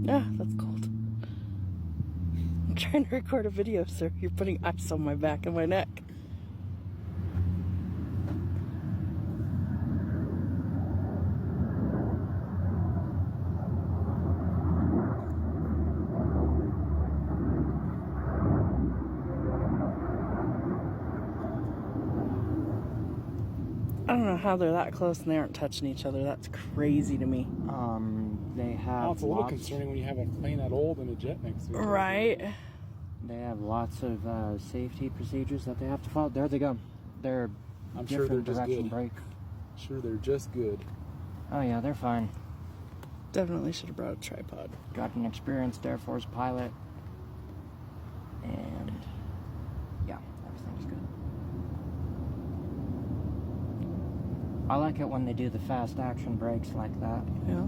Yeah, that's cold. I'm trying to record a video, sir. You're putting ice on my back and my neck. I don't know how they're that close and they aren't touching each other. That's crazy to me. They have. Oh, it's a little concerning when you have a plane that old and a jet next to it. Right. They have lots of safety procedures that they have to follow. There they go. They're I'm sure they're just direction good. break. Sure, they're just good. Oh yeah, they're fine. Definitely should have brought a tripod. Got an experienced Air Force pilot, and yeah, everything's good. I like it when they do the fast action brakes like that. Yeah.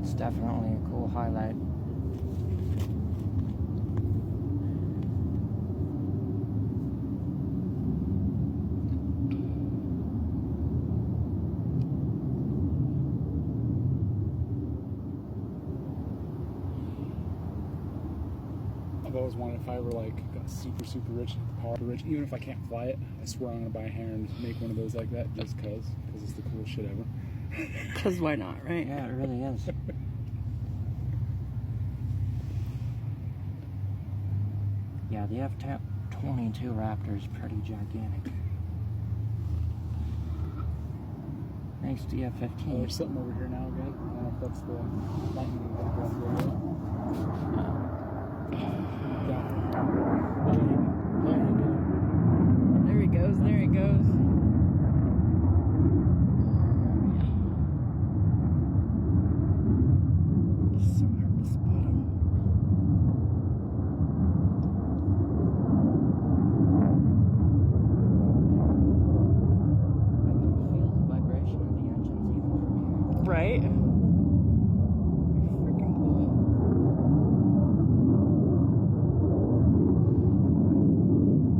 It's definitely a cool highlight. I've always wanted, if I ever like got super rich, even if I can't fly it, I swear I'm gonna buy a hair and make one of those like that just cause it's the coolest shit ever. Because why not, right? Yeah, it really is. Yeah, the F-22 Raptor is pretty gigantic. Thanks to the F-15. Oh, there's something over here now, guys. I don't know if that's the lightning background video. There he goes, there he goes. It's so hard to spot him. I can feel the vibration of the engines even from here. Right? Freaking cool.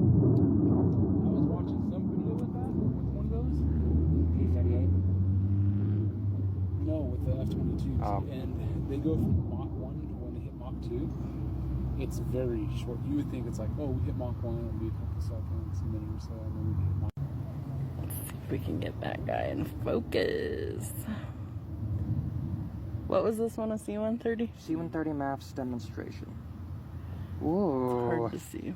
I was watching some video with that, with one of those. P-38? No, with the F-22s. Oh. And they go from Mach 1 to when they hit Mach 2. It's very short. You would think it's like, oh, we hit Mach 1, it'll be a couple seconds, a minute or so, and then we hit Mach. Let's see if we can get that guy in focus. What was this one, a C-130? C-130 MAF's demonstration. Ooh. Hard to see.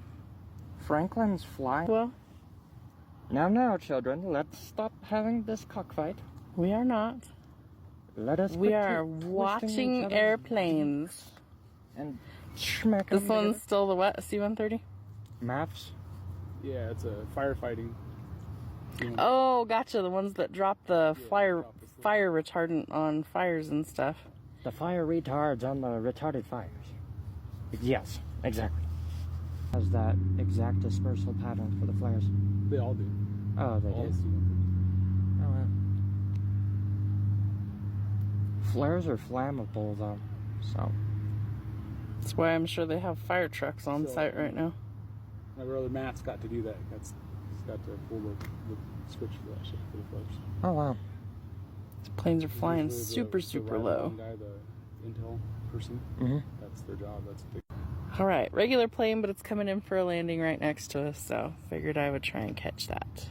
Franklin's flying. Well, Now, children, let's stop having this cockfight. we are not. Let us We quit are twisting watching each other's airplanes. and smack This them one's together. still the what? C-130? MAFs. Yeah, it's a firefighting. Oh, gotcha. The ones that drop the fire drop the- fire retardant on fires and stuff. The fire retards on the retarded fires. Yes, exactly. Has that exact dispersal pattern for the flares. They all do. Oh, they All do. the C-130s. Oh, wow. Flares are flammable, though. So, That's why I'm sure they have fire trucks on So- site right now. My brother Matt's got to do that. He's got to pull the switch for that shit for the flares. oh wow. The planes are flying Usually super the ride-along low. guy, the intel person, that's their job. That's big. All right, regular plane, but it's coming in for a landing right next to us, so figured I would try and catch that.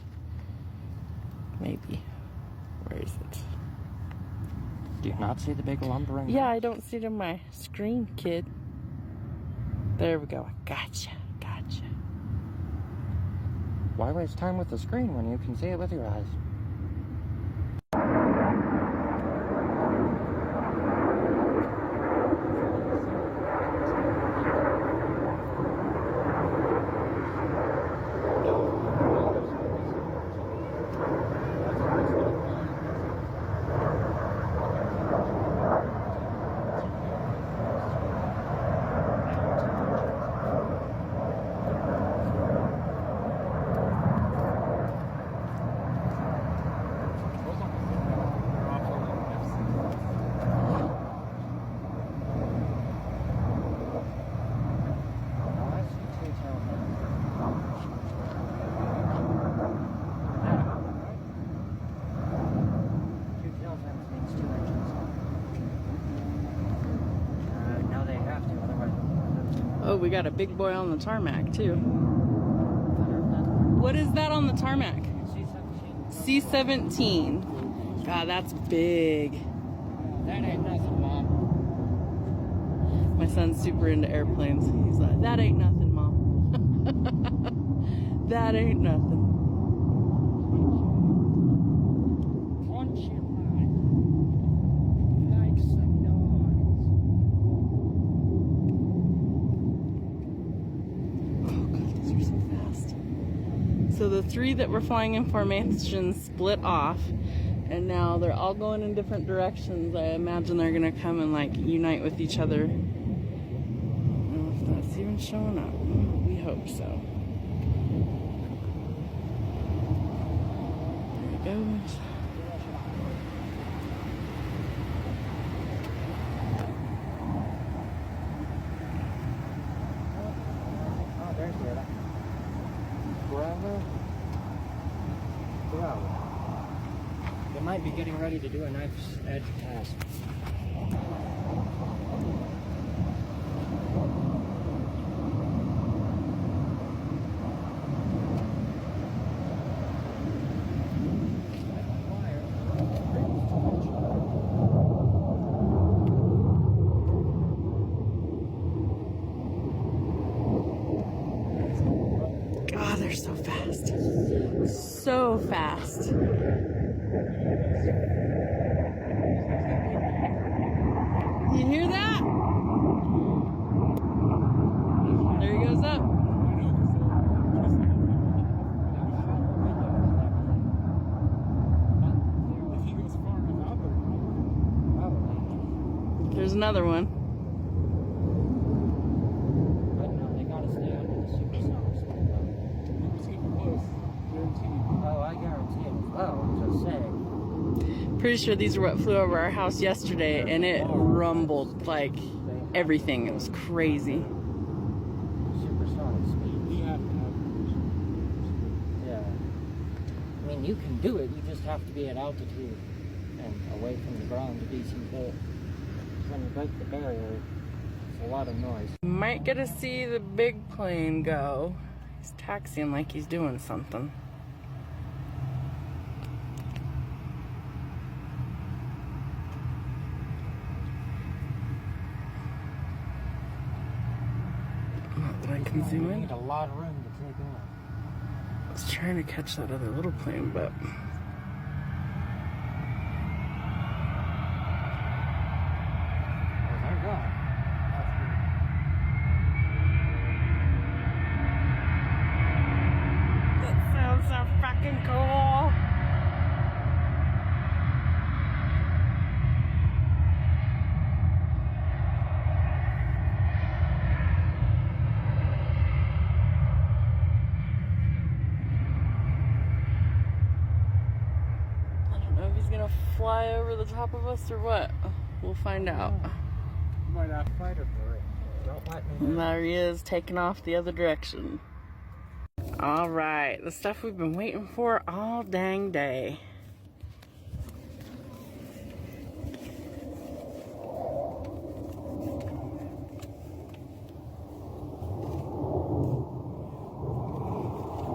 Maybe. Where is it? Do you not see the big lumbering? Yeah, I don't see it on my screen, kid. There we go. I gotcha. Why waste time with the screen when you can see it with your eyes? Oh, we got a big boy on the tarmac too. What is that on the tarmac? C-17. God, that's big. That ain't nothing, Mom. My son's super into airplanes. He's like, that ain't nothing, Mom. That ain't nothing. Punch it like some dogs. Oh God, these are so fast. So the 3 that were flying in formation split off, and now they're all going in different directions. I imagine they're gonna come and like unite with each other. I don't know if that's even showing up. We hope so. There it goes. Oh, there's the Bravo. They might be getting ready to do a knife's edge test. God, they're so fast. So fast. You hear that? There he goes up. There's another one. But no, they gotta stay under the supersonic speed limit. Super close. Guaranteed. Oh, I guarantee it. Oh, I'm just saying. Pretty sure these are what flew over our house yesterday, and it rumbled like everything. It was crazy. Supersonic speed. You have to have Yeah. I mean, you can do it. You just have to be at altitude and away from the ground a decent bit. When you break the barrier, it's a lot of noise. Might get to see the big plane go. He's taxiing like he's doing something. Not that I can zoom You in. need a lot of room to take off. I was trying to catch that other little plane, but Oh, they're gone. that sounds so fucking cool. I don't know if he's gonna fly over the top of us or what. We'll find out. You might have to Fighter for it. Don't let me And know. there he is, taking off the other direction. All right, the stuff we've been waiting for all dang day.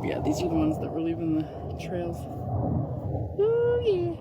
Yeah, these are the ones that were leaving the trails. Ooh, yeah.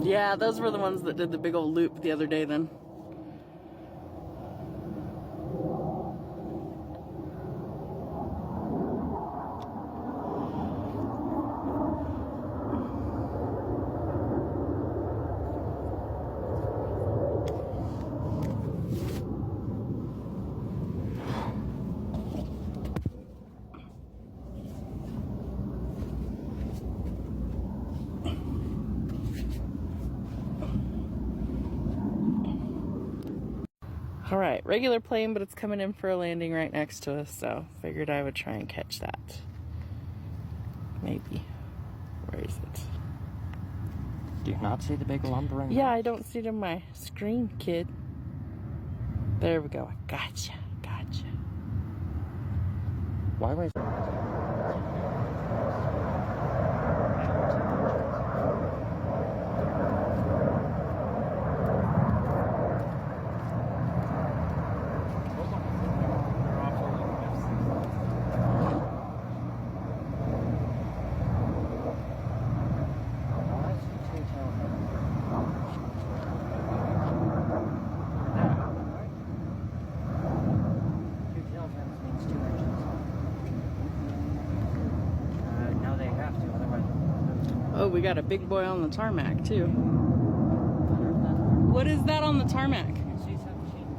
Yeah, those were the ones that did the big old loop the other day then. All right, regular plane, but it's coming in for a landing right next to us, so figured I would try and catch that. Maybe. Where is it? Do you not see the big lumbering? Yeah, I don't see it on my screen, kid. There we go. Gotcha. Gotcha. Why was Oh, we got a big boy on the tarmac, too. What is that on the tarmac?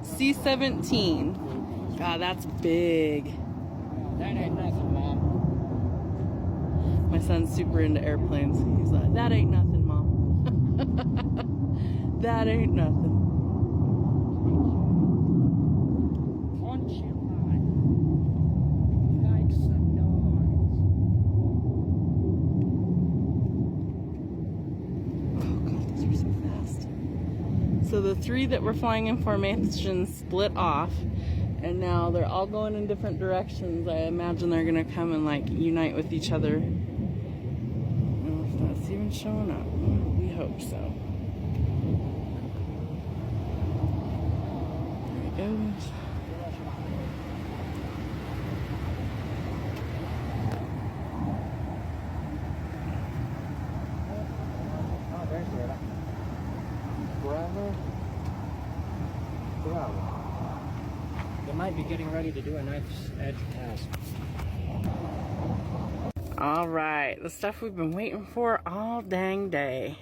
C-17. God, that's big. That ain't nothing, Mom. My son's super into airplanes. He's like, that ain't nothing, Mom. That ain't nothing. Once you like some noise. Oh, God, those are so fast. So the three that were flying in formation split off, and now they're all going in different directions. I imagine they're gonna come and like unite with each other. I don't know if that's even showing up. We hope so. There it goes. Oh, there's the other. Bravo. They might be getting ready to do a knife's edge test. All right, the stuff we've been waiting for all dang day.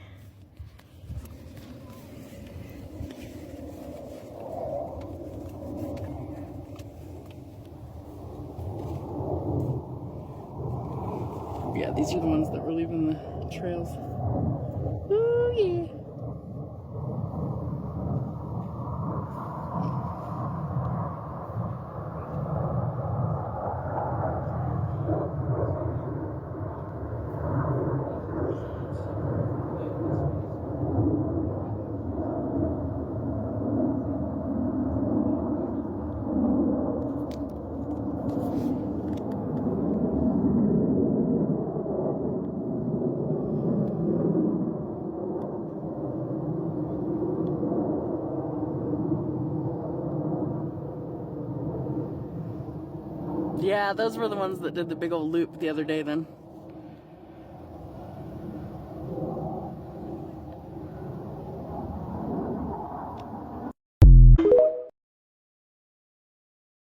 Yeah, these are the ones that were leaving the trails. Ooh, yeah. Yeah, those were the ones that did the big old loop the other day then.